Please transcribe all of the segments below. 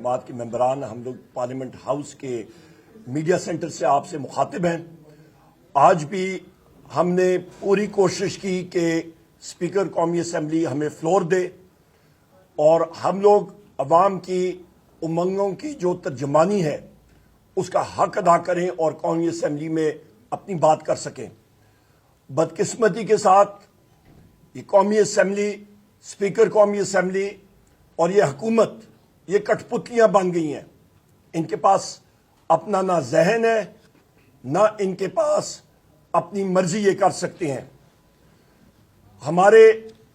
جماعت کے ممبران، ہم لوگ پارلیمنٹ ہاؤس کے میڈیا سینٹر سے آپ سے مخاطب ہیں۔ آج بھی ہم نے پوری کوشش کی کہ اسپیکر قومی اسمبلی ہمیں فلور دے اور ہم لوگ عوام کی امنگوں کی جو ترجمانی ہے اس کا حق ادا کریں اور قومی اسمبلی میں اپنی بات کر سکیں۔ بدقسمتی کے ساتھ یہ قومی اسمبلی، اسپیکر قومی اسمبلی اور یہ حکومت یہ کٹ پتلیاں بن گئی ہیں۔ ان کے پاس اپنا نہ ذہن ہے، نہ ان کے پاس اپنی مرضی یہ کر سکتے ہیں۔ ہمارے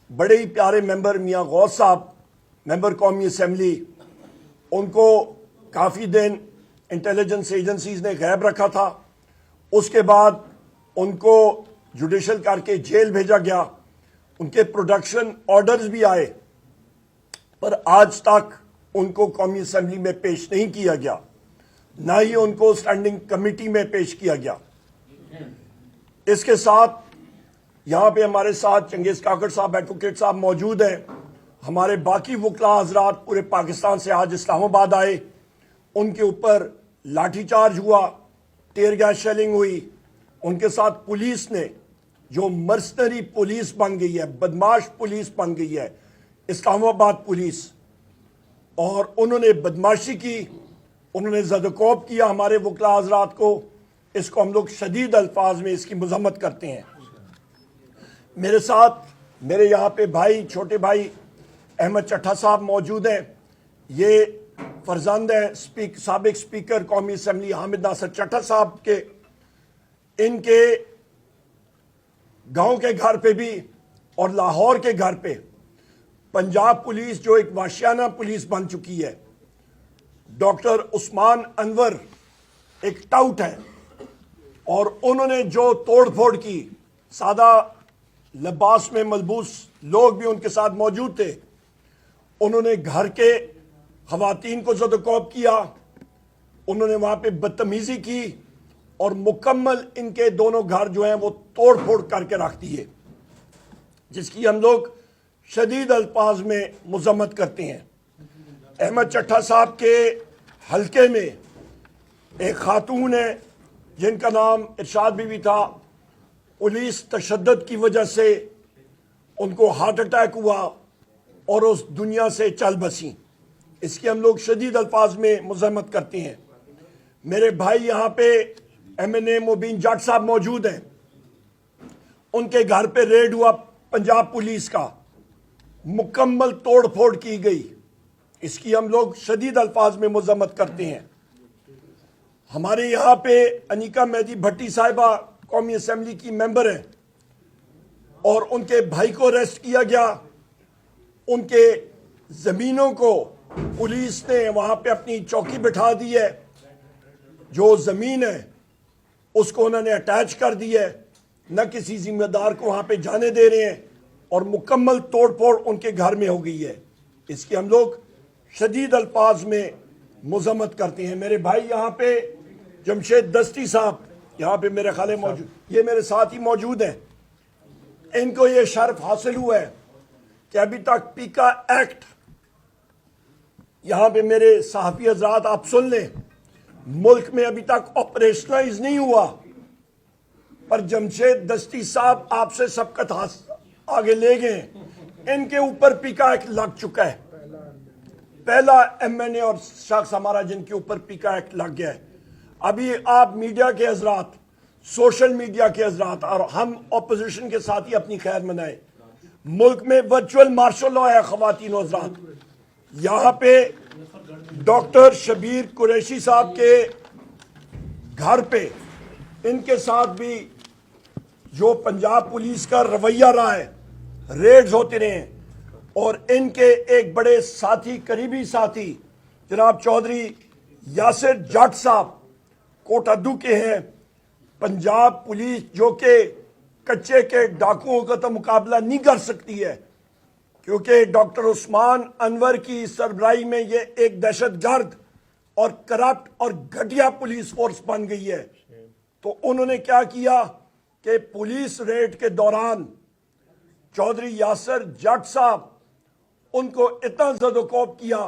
بڑے ہی پیارے ممبر میاں غوث صاحب، ممبر قومی اسمبلی، ان کو کافی دن انٹیلیجنس ایجنسیز نے غائب رکھا تھا۔ اس کے بعد ان کو جوڈیشل کر کے جیل بھیجا گیا، ان کے پروڈکشن آرڈرز بھی آئے، پر آج تک ان کو قومی اسمبلی میں پیش نہیں کیا گیا، نہ ہی ان کو اسٹینڈنگ کمیٹی میں پیش کیا گیا۔ اس کے ساتھ یہاں پہ ہمارے ساتھ چنگیز کاکڑ صاحب، ایڈوکیٹ صاحب موجود ہیں۔ ہمارے باقی وکلاء حضرات پورے پاکستان سے آج اسلام آباد آئے، ان کے اوپر لاٹھی چارج ہوا، ٹیئر گیس شیلنگ ہوئی۔ ان کے ساتھ پولیس نے جو مرسنری پولیس بن گئی ہے، بدماش پولیس بن گئی ہے اسلام آباد پولیس، اور انہوں نے بدماشی کی، انہوں نے زد و کوب کیا ہمارے وکلاء حضرات کو۔ اس کو ہم لوگ شدید الفاظ میں اس کی مذمت کرتے ہیں۔ میرے ساتھ میرے یہاں پہ بھائی، چھوٹے بھائی احمد چٹھا صاحب موجود ہیں۔ یہ فرزند ہیں سابق اسپیکر قومی اسمبلی حامد ناصر چٹھا صاحب کے۔ ان کے گاؤں کے گھر پہ بھی اور لاہور کے گھر پہ پنجاب پولیس جو ایک وحشیانہ پولیس بن چکی ہے، ڈاکٹر عثمان انور ایک ٹاؤٹ ہے، اور انہوں نے جو توڑ پھوڑ کی، سادہ لباس میں ملبوس لوگ بھی ان کے ساتھ موجود تھے، انہوں نے گھر کے خواتین کو زد و کوب کیا، انہوں نے وہاں پہ بدتمیزی کی، اور مکمل ان کے دونوں گھر جو ہیں وہ توڑ پھوڑ کر کے رکھ دیے، جس کی ہم لوگ شدید الفاظ میں مذمت کرتے ہیں۔ احمد چٹھا صاحب کے حلقے میں ایک خاتون ہے جن کا نام ارشاد بی بی تھا، پولیس تشدد کی وجہ سے ان کو ہارٹ اٹیک ہوا اور اس دنیا سے چل بسیں۔ اس کی ہم لوگ شدید الفاظ میں مذمت کرتے ہیں۔ میرے بھائی یہاں پہ ایم این اے مبین جٹ صاحب موجود ہیں، ان کے گھر پہ ریڈ ہوا پنجاب پولیس کا، مکمل توڑ پھوڑ کی گئی، اس کی ہم لوگ شدید الفاظ میں مذمت کرتے ہیں۔ ہمارے یہاں پہ انیکا مہدی بھٹی صاحبہ قومی اسمبلی کی ممبر ہیں، اور ان کے بھائی کو اریسٹ کیا گیا۔ ان کے زمینوں کو پولیس نے وہاں پہ اپنی چوکی بٹھا دی ہے، جو زمین ہے اس کو انہوں نے اٹیچ کر دی ہے، نہ کسی ذمہ دار کو وہاں پہ جانے دے رہے ہیں، اور مکمل توڑ پھوڑ ان کے گھر میں ہو گئی ہے۔ اس کی ہم لوگ شدید الفاظ میں مذمت کرتے ہیں۔ میرے بھائی یہاں پہ جمشید دستی صاحب یہاں پہ میرے خالے موجود، یہ میرے ساتھ ہی موجود ہیں۔ ان کو یہ شرف حاصل ہوا ہے کہ ابھی تک پیکا ایکٹ، یہاں پہ میرے صحافی حضرات آپ سن لیں، ملک میں ابھی تک آپریشنلائز نہیں ہوا، پر جمشید دستی صاحب آپ سے سبقت آگے لے گئے، ان کے اوپر پیکا ایکٹ لگ چکا ہے۔ پہلا ایم این اے اور شخص ہمارا جن کے اوپر پیکا ایکٹ لگ گیا ہے۔ ابھی آپ میڈیا کے حضرات، سوشل میڈیا کے حضرات، اور ہم اپوزیشن کے ساتھ ہی اپنی خیر منائیں، ملک میں ورچوئل مارشل لا ہے خواتین و حضرات۔ یہاں پہ ڈاکٹر شبیر قریشی صاحب کے گھر پہ ان کے ساتھ بھی جو پنجاب پولیس کا رویہ رہا ہے، ریڈز ہوتے رہے ہیں، اور ان کے ایک بڑے ساتھی، قریبی ساتھی جناب چودھری یاسر جٹ صاحب کوٹادو کے ہیں۔ پنجاب پولیس جو کہ کچے کے ڈاکوؤں کا تو مقابلہ نہیں کر سکتی ہے، کیونکہ ڈاکٹر عثمان انور کی سربراہی میں یہ ایک دہشت گرد اور کرپٹ اور گھٹیا پولیس فورس بن گئی ہے۔ تو انہوں نے کیا کیا کہ پولیس ریڈ کے دوران چودھری یاسر جٹ صاحب ان کو اتنا زد و کوب کیا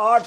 8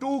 2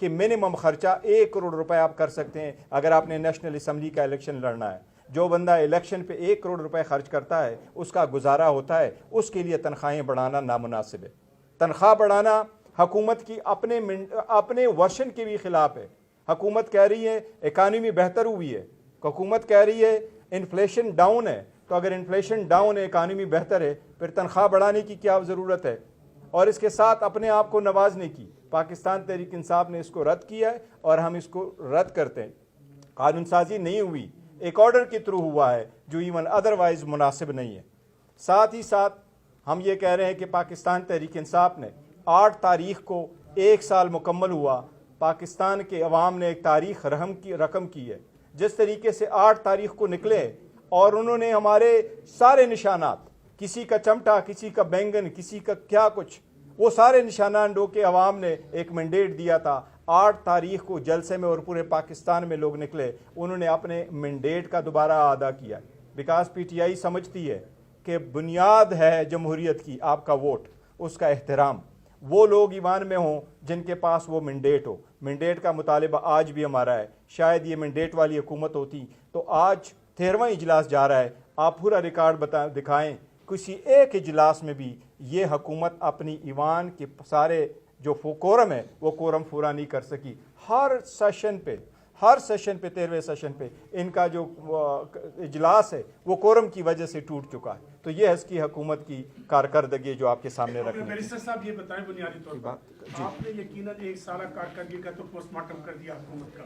کہ منیمم خرچہ 1 کروڑ روپے آپ کر سکتے ہیں اگر آپ نے نیشنل اسمبلی کا الیکشن لڑنا ہے. جو بندہ الیکشن پہ 1 کروڑ روپے خرچ کرتا ہے اس کا گزارا ہوتا ہے, اس کے لیے تنخواہیں بڑھانا نامناسب ہے. تنخواہ بڑھانا حکومت کی اپنے ورشن کے بھی خلاف ہے. حکومت کہہ رہی ہے اکانومی بہتر ہوئی ہے, حکومت کہہ رہی ہے انفلیشن ڈاؤن ہے, تو اگر انفلیشن ڈاؤن ہے, اکانومی بہتر ہے, پھر تنخواہ بڑھانے کی کیا ضرورت ہے؟ اور اس کے ساتھ اپنے آپ کو نوازنے کی. پاکستان تحریک انصاف نے اس کو رد کیا ہے اور ہم اس کو رد کرتے ہیں. قانون سازی نہیں ہوئی, ایک آرڈر کے تھرو ہوا ہے جو ایون ادروائز مناسب نہیں ہے. ساتھ ہی ساتھ ہم یہ کہہ رہے ہیں کہ پاکستان تحریک انصاف نے 8 تاریخ کو 1 سال مکمل ہوا, پاکستان کے عوام نے ایک تاریخ رقم کی ہے. جس طریقے سے 8 تاریخ کو نکلے اور انہوں نے ہمارے سارے نشانات, کسی کا چمٹا, کسی کا بینگن, کسی کا کیا کچھ, وہ سارے نشانات ڈو کے عوام نے ایک مینڈیٹ دیا تھا. 8 تاریخ کو جلسے میں اور پورے پاکستان میں لوگ نکلے, انہوں نے اپنے مینڈیٹ کا دوبارہ ادا کیا. بیکاز پی ٹی آئی سمجھتی ہے کہ بنیاد ہے جمہوریت کی آپ کا ووٹ, اس کا احترام. وہ لوگ ایوان میں ہوں جن کے پاس وہ مینڈیٹ ہو. مینڈیٹ کا مطالبہ آج بھی ہمارا ہے. شاید یہ مینڈیٹ والی حکومت ہوتی تو آج 13واں اجلاس جا رہا ہے, آپ پورا ریکارڈ دکھائیں, کسی ایک اجلاس میں بھی یہ حکومت اپنی ایوان کے سارے جو کورم ہے وہ کورم پورا نہیں کر سکی. ہر سیشن پہ 13ویں سیشن پہ ان کا جو اجلاس ہے وہ کورم کی وجہ سے ٹوٹ چکا ہے. تو یہ ہے اس کی حکومت کی کارکردگی جو آپ کے سامنے رکھیں. بیرسٹر صاحب یہ بتائیں بنیادی طور پر آپ نے یقیناً 1 سالہ کارکردگی کا تو پوسٹ مارٹم کر دیا حکومت کا,